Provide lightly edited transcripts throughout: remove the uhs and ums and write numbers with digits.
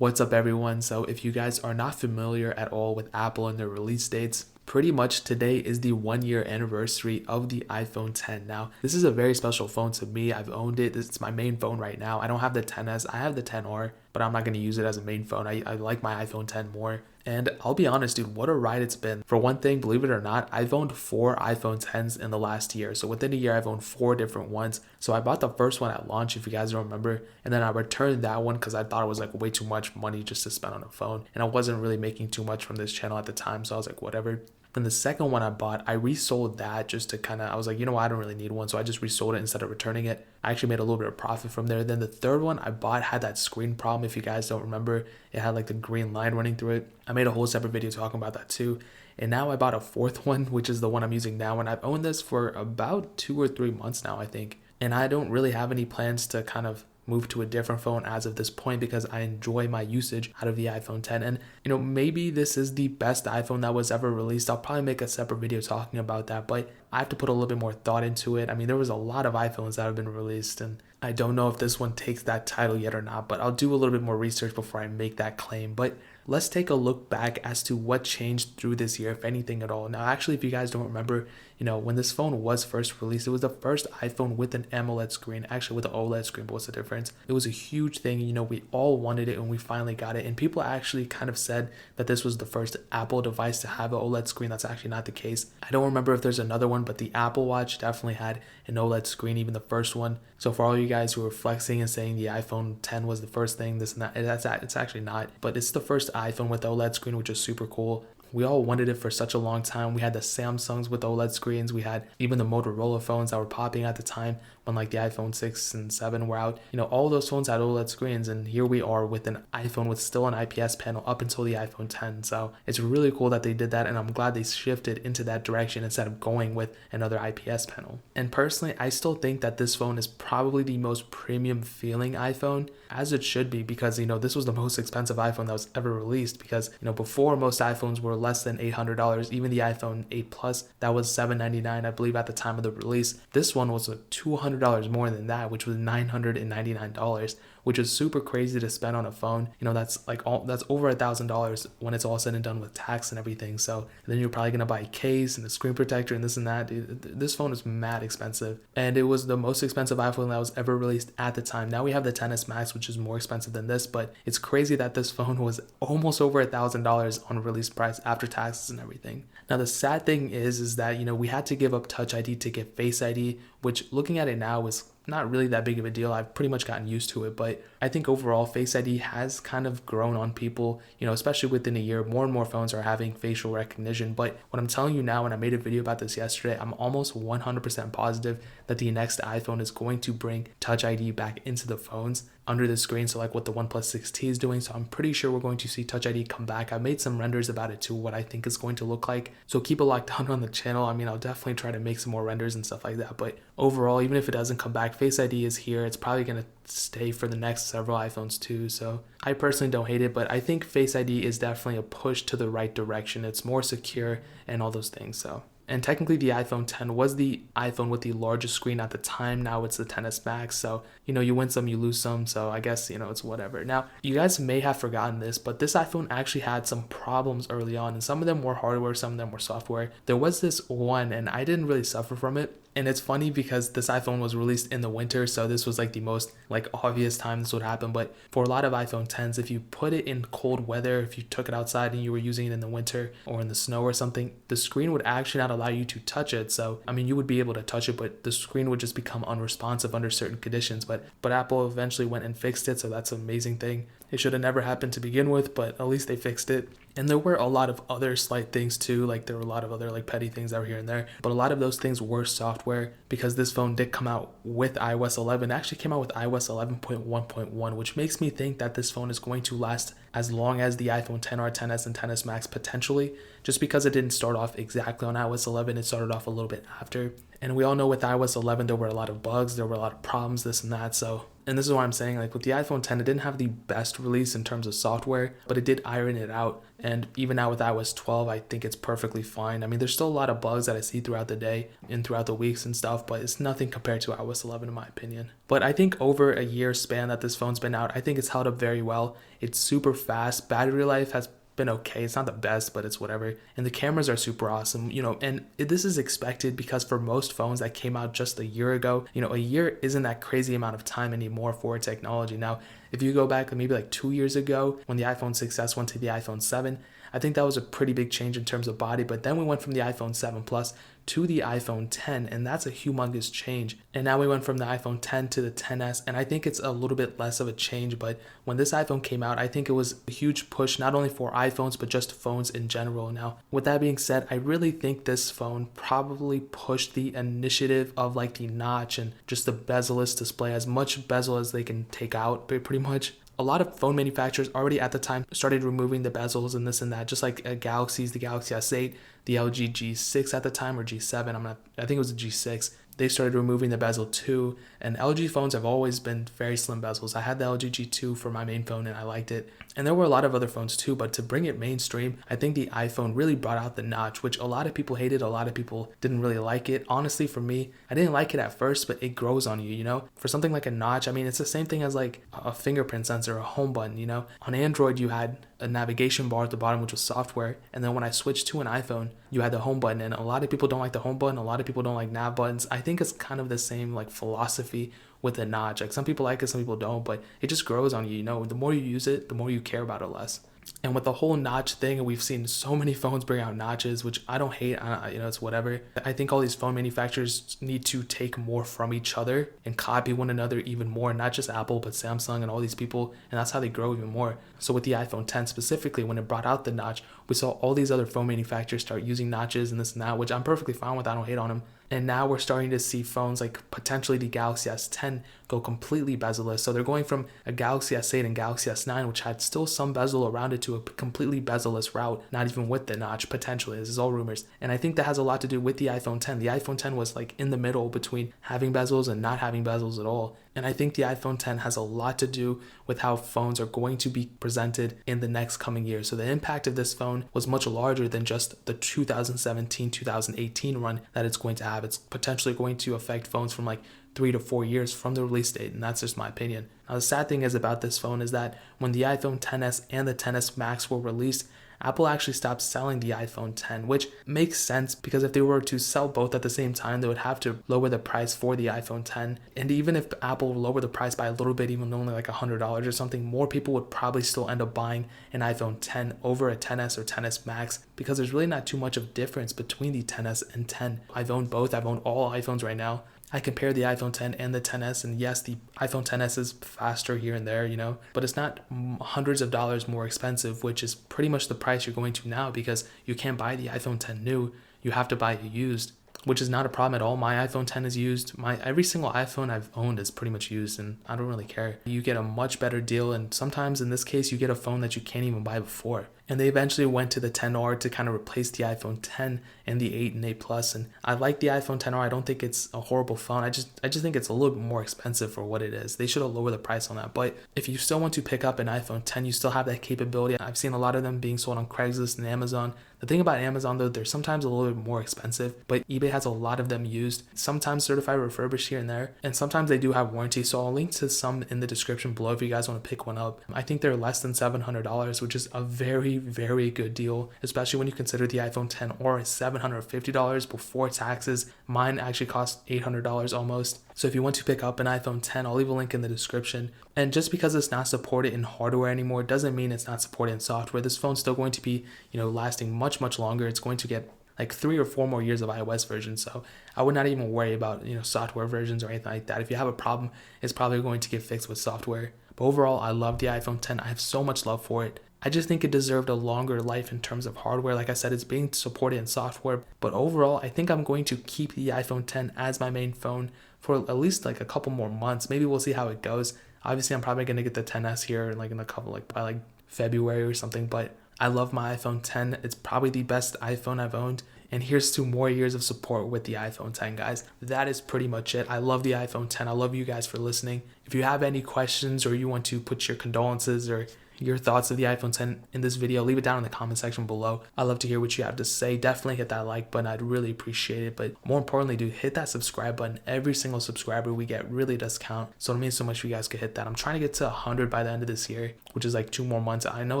What's up everyone? So if you guys are not familiar at all with Apple and their release dates, pretty much today is the 1 year anniversary of the iPhone 10. Now, this is a very special phone to me. I've owned it. It's my main phone right now. I don't have the 10s. I have the 10R, but I'm not going to use it as a main phone. I like my iPhone 10 more. And I'll be honest, dude, what a ride it's been. For one thing, believe it or not, I've owned 4 iPhone 10s in the last year. So within a year, I've owned 4 different ones. So I bought the first one at launch, if you guys don't remember. And then I returned that one because I thought it was like way too much money just to spend on a phone. And I wasn't really making too much from this channel at the time. So I was like, whatever. Then the second one I bought, I resold that just to I was like, you know what, I don't really need one. So I just resold it instead of returning it. I actually made a little bit of profit from there. Then the third one I bought had that screen problem. If you guys don't remember, it had like the green line running through it. I made a whole separate video talking about that too. And now I bought a fourth one, which is the one I'm using now. And I've owned this for about 2 or 3 months now, I think. And I don't really have any plans to kind of move to a different phone as of this point because I enjoy my usage out of the iPhone 10. And you know, maybe this is the best iPhone that was ever released. I'll probably make a separate video talking about that, but I have to put a little bit more thought into it. I mean, there was a lot of iPhones that have been released, and I don't know if this one takes that title yet or not, but I'll do a little bit more research before I make that claim. But let's take a look back as to what changed through this year, if anything at all. Now, actually, if you guys don't remember, you know, when this phone was first released, it was the first iPhone with an AMOLED screen, actually with an OLED screen, but what's the difference? It was a huge thing. You know, we all wanted it and we finally got it. And people actually kind of said that this was the first Apple device to have an OLED screen. That's actually not the case. I don't remember if there's another one, but the Apple Watch definitely had an OLED screen, even the first one. So for all you guys who are flexing and saying the iPhone 10 was the first thing, this and that, it's actually not. But it's the first iPhone with OLED screen, which is super cool. We all wanted it for such a long time. We had the Samsungs with OLED screens. We had even the Motorola phones that were popping at the time when like the iPhone 6 and 7 were out. You know, all those phones had OLED screens, and here we are with an iPhone with still an IPS panel up until the iPhone 10. So it's really cool that they did that, and I'm glad they shifted into that direction instead of going with another IPS panel. And personally, I still think that this phone is probably the most premium feeling iPhone, as it should be, because, you know, this was the most expensive iPhone that was ever released, because, you know, before most iPhones were less than $800. Even the iPhone 8 Plus, that was $799, I believe, at the time of the release. This one was $200 more than that, which was $999, which is super crazy to spend on a phone. You know, that's over $1,000 when it's all said and done with tax and everything. So then you're probably gonna buy a case and a screen protector and this and that. This phone is mad expensive, and it was the most expensive iPhone that was ever released at the time. Now we have the XS Max, which is more expensive than this, but it's crazy that this phone was almost over $1,000 on release price after taxes and everything. Now the sad thing is that, you know, we had to give up Touch ID to get Face ID, which looking at it now is not really that big of a deal. I've pretty much gotten used to it, but I think overall Face ID has kind of grown on people, you know, especially within a year. More and more phones are having facial recognition. But what I'm telling you now, and I made a video about this yesterday, I'm almost 100% positive that the next iPhone is going to bring Touch ID back into the phones under the screen, so like what the OnePlus 6T is doing. So I'm pretty sure we're going to see Touch ID come back. I made some renders about it too, what I think it's going to look like. So keep it locked down on the channel. I mean, I'll definitely try to make some more renders and stuff like that. But overall, even if it doesn't come back, Face ID is here. It's probably going to stay for the next several iPhones too. So I personally don't hate it, but I think Face ID is definitely a push to the right direction. It's more secure and all those things. So. And technically the iPhone 10 was the iPhone with the largest screen at the time. Now it's the XS Max. So, you know, you win some, you lose some. So I guess, you know, it's whatever. Now, you guys may have forgotten this, but this iPhone actually had some problems early on. And some of them were hardware, some of them were software. There was this one, and I didn't really suffer from it. And it's funny because this iPhone was released in the winter, so this was like the most like obvious time this would happen. But for a lot of iPhone 10s, if you put it in cold weather, if you took it outside and you were using it in the winter or in the snow or something, the screen would actually not allow you to touch it. So I mean, you would be able to touch it, but the screen would just become unresponsive under certain conditions. But Apple eventually went and fixed it, so that's an amazing thing. It should have never happened to begin with, but at least they fixed it. And there were a lot of other slight things too, like there were a lot of other like petty things that were here and there, but a lot of those things were software, because this phone did come out with iOS 11. It actually came out with iOS 11.1.1, which makes me think that this phone is going to last as long as the iPhone 10R, 10s, and 10s Max potentially, just because it didn't start off exactly on iOS 11. It started off a little bit after. And we all know with iOS 11, there were a lot of bugs, there were a lot of problems, this and that. So, and this is what I'm saying, like with the iPhone 10, it didn't have the best release in terms of software, but it did iron it out. And even now with iOS 12, I think it's perfectly fine. I mean, there's still a lot of bugs that I see throughout the day and throughout the weeks and stuff, but it's nothing compared to iOS 11 in my opinion. But I think over a year span that this phone's been out, I think it's held up very well. It's super fast. Battery life has been okay. It's not the best, but it's whatever. And the cameras are super awesome, and this is expected because for most phones that came out just a year ago, a year isn't that crazy amount of time anymore for technology. Now, if you go back maybe like 2 years ago when the iPhone 6S went to the iPhone 7, I think that was a pretty big change in terms of body, but then we went from the iPhone 7 Plus to the iPhone 10, and that's a humongous change. And now we went from the iPhone 10 to the 10s, and I think it's a little bit less of a change, but when this iPhone came out, I think it was a huge push, not only for iPhones, but just phones in general. Now, with that being said, I really think this phone probably pushed the initiative of like the notch and just the bezel-less display, as much bezel as they can take out, pretty much. A lot of phone manufacturers already at the time started removing the bezels and this and that, just like Galaxy's, the Galaxy S8, the LG G6 at the time, or G7, I think it was the G6. They started removing the bezel too, and LG phones have always been very slim bezels. I had the LG G2 for my main phone and I liked it. And there were a lot of other phones too, but to bring it mainstream, I think the iPhone really brought out the notch, which a lot of people hated, a lot of people didn't really like it. Honestly, for me, I didn't like it at first, but it grows on you, For something like a notch, I mean, it's the same thing as like a fingerprint sensor, a home button, On Android, you had a navigation bar at the bottom, which was software. And then when I switched to an iPhone, you had the home button, and a lot of people don't like the home button. A lot of people don't like nav buttons. I think it's kind of the same like philosophy with the notch. Like some people like it, some people don't, but it just grows on you, The more you use it, the more you care about it less. And with the whole notch thing, we've seen so many phones bring out notches, which I don't hate. It's whatever. I think all these phone manufacturers need to take more from each other and copy one another even more, not just Apple, but Samsung and all these people. And that's how they grow even more. So with the iPhone 10 specifically, when it brought out the notch, we saw all these other phone manufacturers start using notches and this and that, which I'm perfectly fine with. I don't hate on them. And now we're starting to see phones like potentially the Galaxy S10 go completely bezel-less. So they're going from a Galaxy S8 and Galaxy S9, which had still some bezel around it, to a completely bezel-less route, not even with the notch, potentially. This is all rumors. And I think that has a lot to do with the iPhone 10. The iPhone 10 was like in the middle between having bezels and not having bezels at all. And I think the iPhone 10 has a lot to do with how phones are going to be presented in the next coming years. So the impact of this phone was much larger than just the 2017-2018 run that it's going to have. It's potentially going to affect phones from like 3 to 4 years from the release date, and that's just my opinion. Now, the sad thing is about this phone is that when the iPhone XS and the XS Max were released, Apple actually stopped selling the iPhone 10, which makes sense because if they were to sell both at the same time, they would have to lower the price for the iPhone 10. And even if Apple lowered the price by a little bit, even only like $100 or something, more people would probably still end up buying an iPhone 10 over a XS or XS Max because there's really not too much of difference between the XS and 10. I've owned both. I've owned all iPhones right now. I compare the iPhone 10 and the XS, and yes, the iPhone XS is faster here and there, but it's not hundreds of dollars more expensive, which is pretty much the price you're going to now because you can't buy the iPhone 10 new. You have to buy it used, which is not a problem at all. My iPhone 10 is used. Every single iPhone I've owned is pretty much used, and I don't really care. You get a much better deal, and sometimes in this case, you get a phone that you can't even buy before. And they eventually went to the XR to kind of replace the iPhone 10 and the 8 and 8 Plus. And I like the iPhone XR. I don't think it's a horrible phone. I just think it's a little bit more expensive for what it is. They should have lowered the price on that. But if you still want to pick up an iPhone 10, you still have that capability. I've seen a lot of them being sold on Craigslist and Amazon. The thing about Amazon, though, they're sometimes a little bit more expensive, but eBay has a lot of them used, sometimes certified refurbished here and there, and sometimes they do have warranty. So I'll link to some in the description below if you guys want to pick one up. I think they're less than $700, which is a very, very good deal, especially when you consider the iPhone 10 or is $750 before taxes. Mine actually cost $800 almost. So if you want to pick up an iPhone 10, I'll leave a link in the description. And just because it's not supported in hardware anymore doesn't mean it's not supported in software. This phone's still going to be, lasting much, much longer. It's going to get like 3 or 4 more years of iOS versions. So I would not even worry about, software versions or anything like that. If you have a problem, it's probably going to get fixed with software. But overall, I love the iPhone 10. I have so much love for it. I just think it deserved a longer life in terms of hardware. Like I said, it's being supported in software. But overall, I think I'm going to keep the iPhone 10 as my main phone for at least like a couple more months. Maybe we'll see how it goes. Obviously, I'm probably going to get the XS here in a couple, by February or something. But I love my iPhone 10. It's probably the best iPhone I've owned And here's to more years of support with the iPhone 10, guys. That is pretty much it. I love the iPhone 10. I love you guys for listening. If you have any questions or you want to put your condolences or your thoughts of the iPhone 10 in this video, leave it down in the comment section below. I'd love to hear what you have to say. Definitely hit that like button. I'd really appreciate it. But more importantly, dude, hit that subscribe button. Every single subscriber we get really does count. So it means so much if you guys could hit that. I'm trying to get to 100 by the end of this year, which is like 2 more months. I know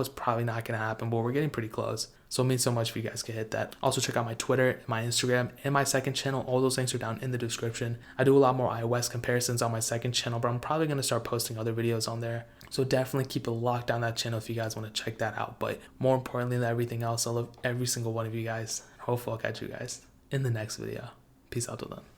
it's probably not going to happen, but we're getting pretty close. So it means so much if you guys could hit that. Also check out my Twitter, my Instagram, and my second channel. All those links are down in the description. I do a lot more iOS comparisons on my second channel, but I'm probably going to start posting other videos on there. So definitely keep a lock down that channel if you guys want to check that out. But more importantly than everything else, I love every single one of you guys. Hopefully I'll catch you guys in the next video. Peace out till then.